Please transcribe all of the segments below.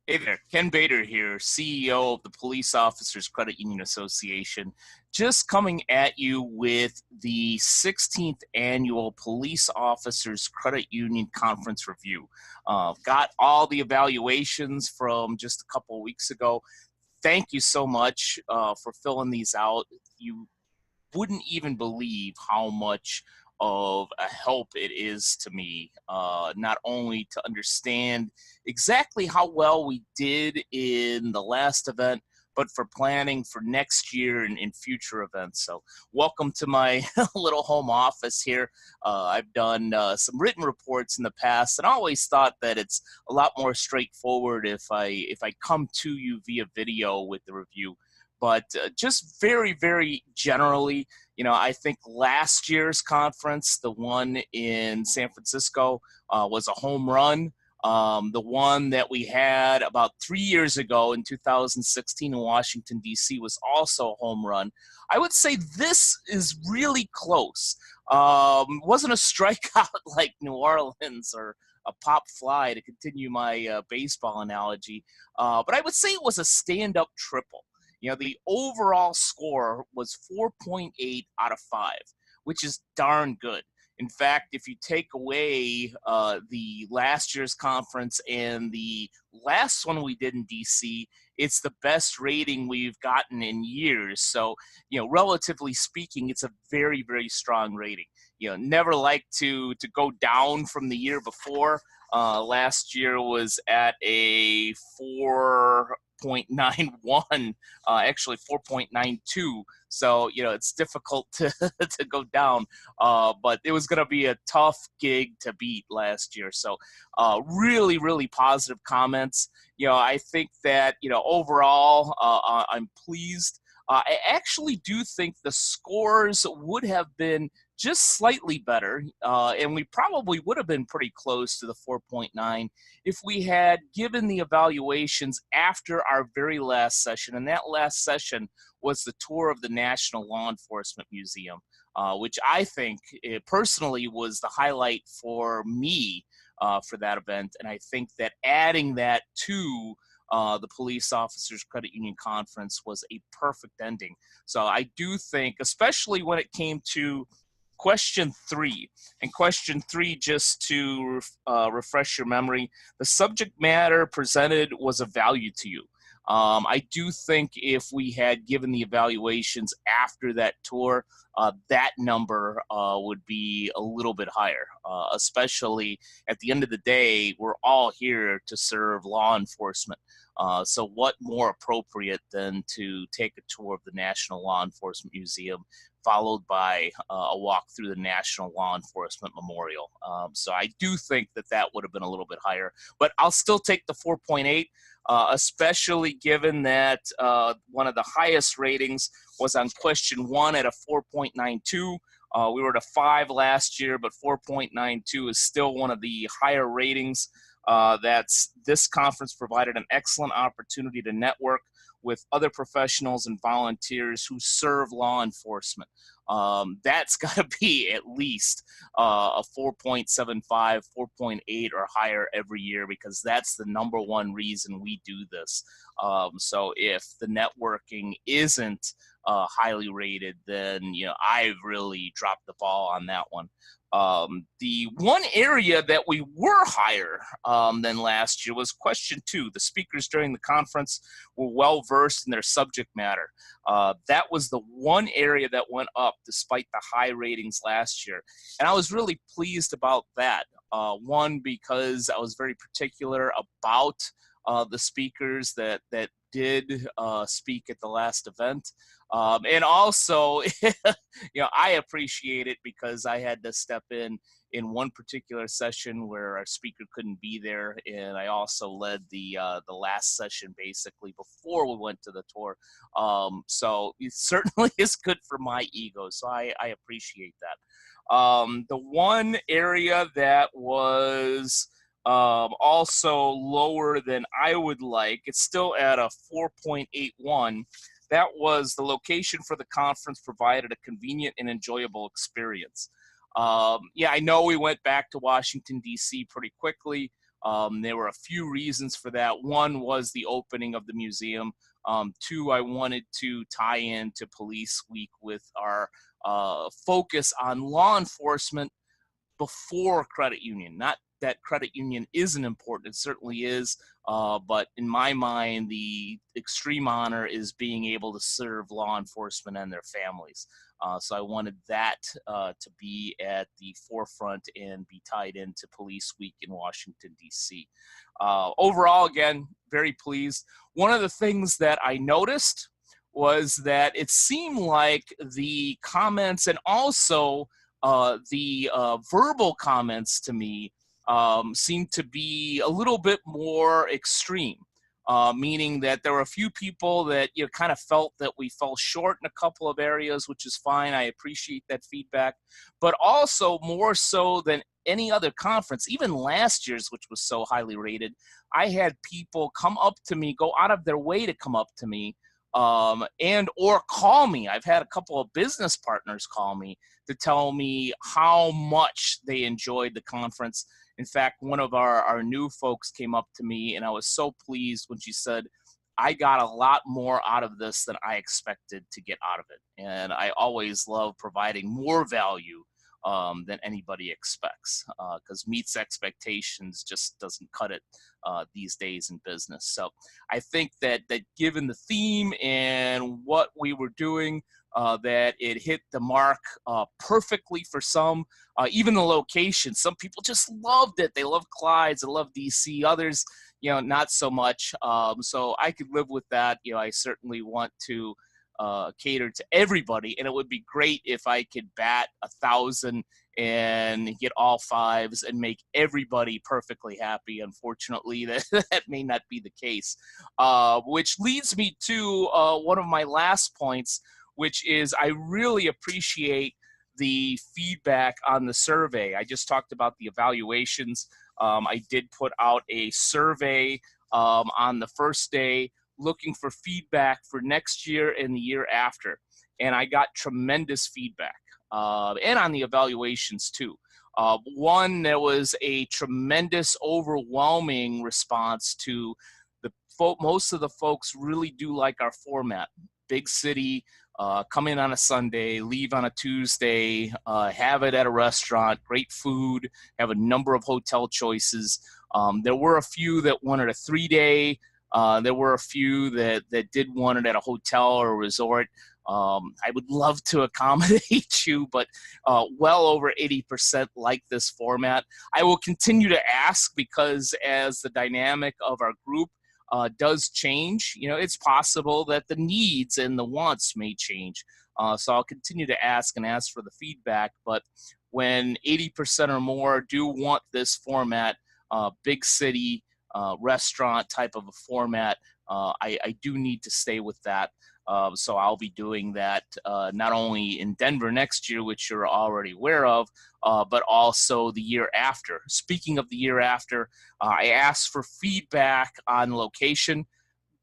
Hey there, Ken Bator here, CEO of the Police Officers Credit Union Association, just coming at you with the 16th annual Police Officers Credit Union Conference Review. Got all the evaluations from just a couple of weeks ago. Thank you so much for filling these out. You wouldn't even believe how much of a help it is to me, not only to understand exactly how well we did in the last event, but for planning for next year and in future events. So welcome to my little home office here. I've done some written reports in the past, and I always thought that it's a lot more straightforward if I come to you via video with the review. But just very, very generally, I think last year's conference, the one in San Francisco, was a home run. The one that we had about 3 years ago in 2016 in Washington, D.C. was also a home run. I would say this is really close. Wasn't a strikeout like New Orleans or a pop fly, to continue my baseball analogy, but I would say it was a stand-up triple. The overall score was 4.8 out of 5, which is darn good. In fact, if you take away the last year's conference and the last one we did in DC, it's the best rating we've gotten in years. So, relatively speaking, it's a very, very strong rating. Never like to go down from the year before. Last year was at a 4.91, actually 4.92. So, it's difficult to, to go down, but it was going to be a tough gig to beat last year. So really, really positive comments. I think that, overall, I'm pleased. I actually do think the scores would have been just slightly better, and we probably would have been pretty close to the 4.9 if we had given the evaluations after our very last session. And that last session was the tour of the National Law Enforcement Museum, which I think personally was the highlight for me for that event. And I think that adding that to the Police Officers Credit Union Conference was a perfect ending. So I do think, especially when it came to question 3, and question 3, just to refresh your memory, the subject matter presented was of value to you. I do think if we had given the evaluations after that tour, that number would be a little bit higher, especially at the end of the day, we're all here to serve law enforcement. So what more appropriate than to take a tour of the National Law Enforcement Museum, followed by a walk through the National Law Enforcement Memorial. So I do think that that would have been a little bit higher, but I'll still take the 4.8. Especially given that one of the highest ratings was on question 1 at a 4.92. We were at a 5 last year, but 4.92 is still one of the higher ratings. This conference provided an excellent opportunity to network with other professionals and volunteers who serve law enforcement. That's got to be at least a 4.75, 4.8 or higher every year, because that's the number one reason we do this. So if the networking isn't highly rated, then I've really dropped the ball on that one. The one area that we were higher than last year was question 2. The speakers during the conference were well versed in their subject matter. That was the one area that went up despite the high ratings last year. And I was really pleased about that. One, because I was very particular about the speakers that did speak at the last event. And also, I appreciate it because I had to step in one particular session where our speaker couldn't be there, and I also led the last session basically before we went to the tour. So it certainly is good for my ego, so I appreciate that. The one area that was also lower than I would like, it's still at a 4.81. That was the location for the conference provided a convenient and enjoyable experience. I know we went back to Washington, D.C. pretty quickly. There were a few reasons for that. One was the opening of the museum. Two, I wanted to tie into Police Week with our focus on law enforcement before credit union. Not that credit union isn't important, it certainly is, but in my mind, the extreme honor is being able to serve law enforcement and their families. So I wanted that to be at the forefront and be tied into Police Week in Washington, D.C. Overall, again, very pleased. One of the things that I noticed was that it seemed like the comments and also the verbal comments to me seemed to be a little bit more extreme, meaning that there were a few people that kind of felt that we fell short in a couple of areas, which is fine. I appreciate that feedback, but also more so than any other conference, even last year's, which was so highly rated, I had people come up to me, go out of their way to come up to me, and or call me. I've had a couple of business partners call me to tell me how much they enjoyed the conference. In fact, one of our new folks came up to me, and I was so pleased when she said, I got a lot more out of this than I expected to get out of it. And I always love providing more value than anybody expects, because meets expectations just doesn't cut it these days in business. So I think that given the theme and what we were doing, that it hit the mark perfectly for some. Even the location, some people just loved it. They love Clyde's, they love DC. Others, not so much. So I could live with that. I certainly want to cater to everybody, and it would be great if I could bat 1,000 and get all fives and make everybody perfectly happy. Unfortunately, that may not be the case, which leads me to one of my last points, which is I really appreciate the feedback on the survey. I just talked about the evaluations. I did put out a survey on the first day looking for feedback for next year and the year after. And I got tremendous feedback, and on the evaluations too. One, there was a tremendous, overwhelming response to most of the folks really do like our format. Big city, come in on a Sunday, leave on a Tuesday, have it at a restaurant, great food, have a number of hotel choices. There were a few that wanted a 3-day. There were a few that did want it at a hotel or a resort. I would love to accommodate you, but well over 80% like this format. I will continue to ask, because as the dynamic of our group does change, it's possible that the needs and the wants may change. So I'll continue to ask and ask for the feedback. But when 80% or more do want this format, big city, restaurant type of a format, I do need to stay with that. So I'll be doing that not only in Denver next year, which you're already aware of, but also the year after. Speaking of the year after, I asked for feedback on location,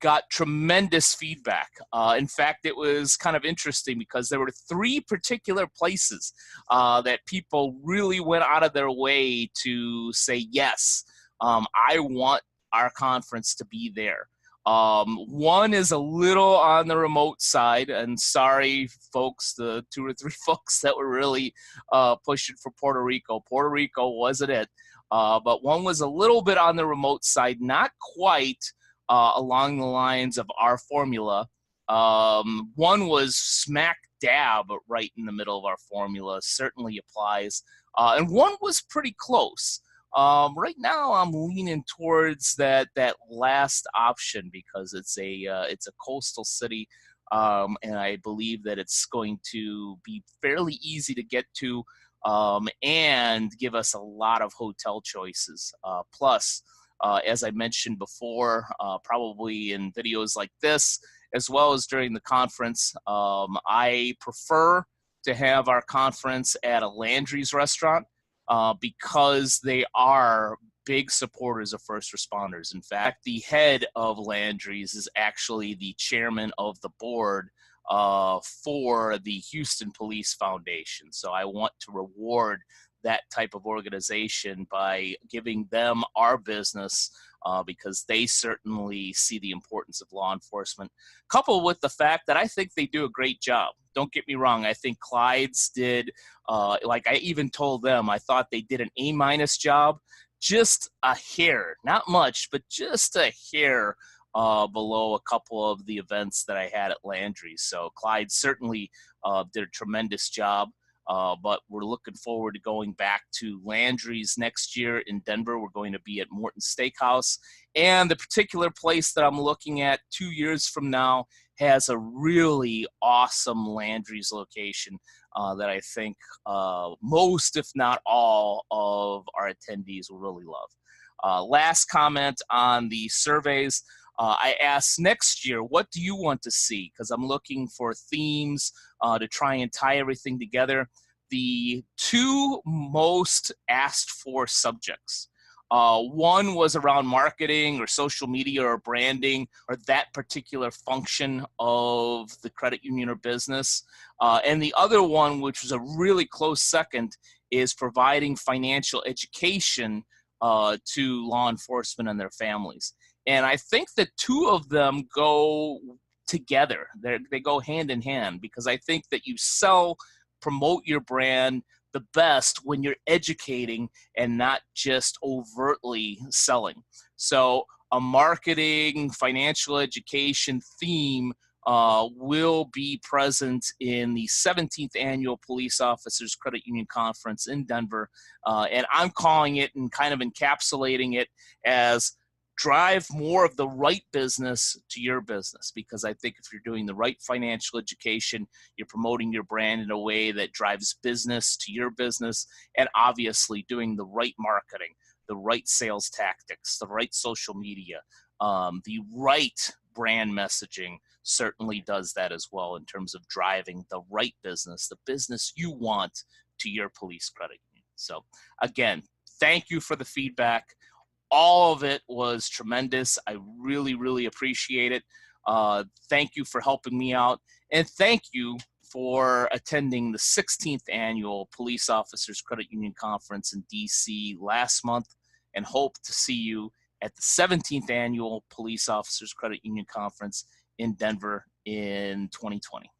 got tremendous feedback. In fact, it was kind of interesting because there were 3 particular places that people really went out of their way to say, yes, I want our conference to be there. One is a little on the remote side, and sorry, folks, the 2 or 3 folks that were really pushing for Puerto Rico. Puerto Rico wasn't it, but one was a little bit on the remote side, not quite along the lines of our formula. One was smack dab right in the middle of our formula, certainly applies, and one was pretty close. Right now, I'm leaning towards that last option because it's a coastal city, and I believe that it's going to be fairly easy to get to, and give us a lot of hotel choices. Plus, as I mentioned before, probably in videos like this, as well as during the conference, I prefer to have our conference at a Landry's restaurant. Because they are big supporters of first responders. In fact, the head of Landry's is actually the chairman of the board for the Houston Police Foundation. So I want to reward that type of organization by giving them our business because they certainly see the importance of law enforcement, coupled with the fact that I think they do a great job. Don't get me wrong. I think Clyde's did, like I even told them, I thought they did an A- job, just a hair, not much, but just a hair below a couple of the events that I had at Landry. So Clyde certainly did a tremendous job. But we're looking forward to going back to Landry's next year in Denver. We're going to be at Morton Steakhouse. And the particular place that I'm looking at 2 years from now has a really awesome Landry's location that I think most, if not all, of our attendees will really love. Last comment on the surveys. I asked next year, what do you want to see? Because I'm looking for themes to try and tie everything together. The two most asked for subjects. One was around marketing or social media or branding or that particular function of the credit union or business. And the other one, which was a really close second, is providing financial education to law enforcement and their families. And I think the two of them go together. They go hand in hand because I think that you promote your brand the best when you're educating and not just overtly selling. So a marketing, financial education theme will be present in the 17th Annual Police Officers Credit Union Conference in Denver. And I'm calling it and kind of encapsulating it as drive more of the right business to your business, because I think if you're doing the right financial education, you're promoting your brand in a way that drives business to your business, and obviously doing the right marketing, the right sales tactics, the right social media, the right brand messaging certainly does that as well in terms of driving the right business, the business you want to your police credit union. So again, thank you for the feedback. All of it was tremendous. I really, really appreciate it. Thank you for helping me out. And thank you for attending the 16th Annual Police Officers Credit Union Conference in DC last month, and hope to see you at the 17th Annual Police Officers Credit Union Conference in Denver in 2020.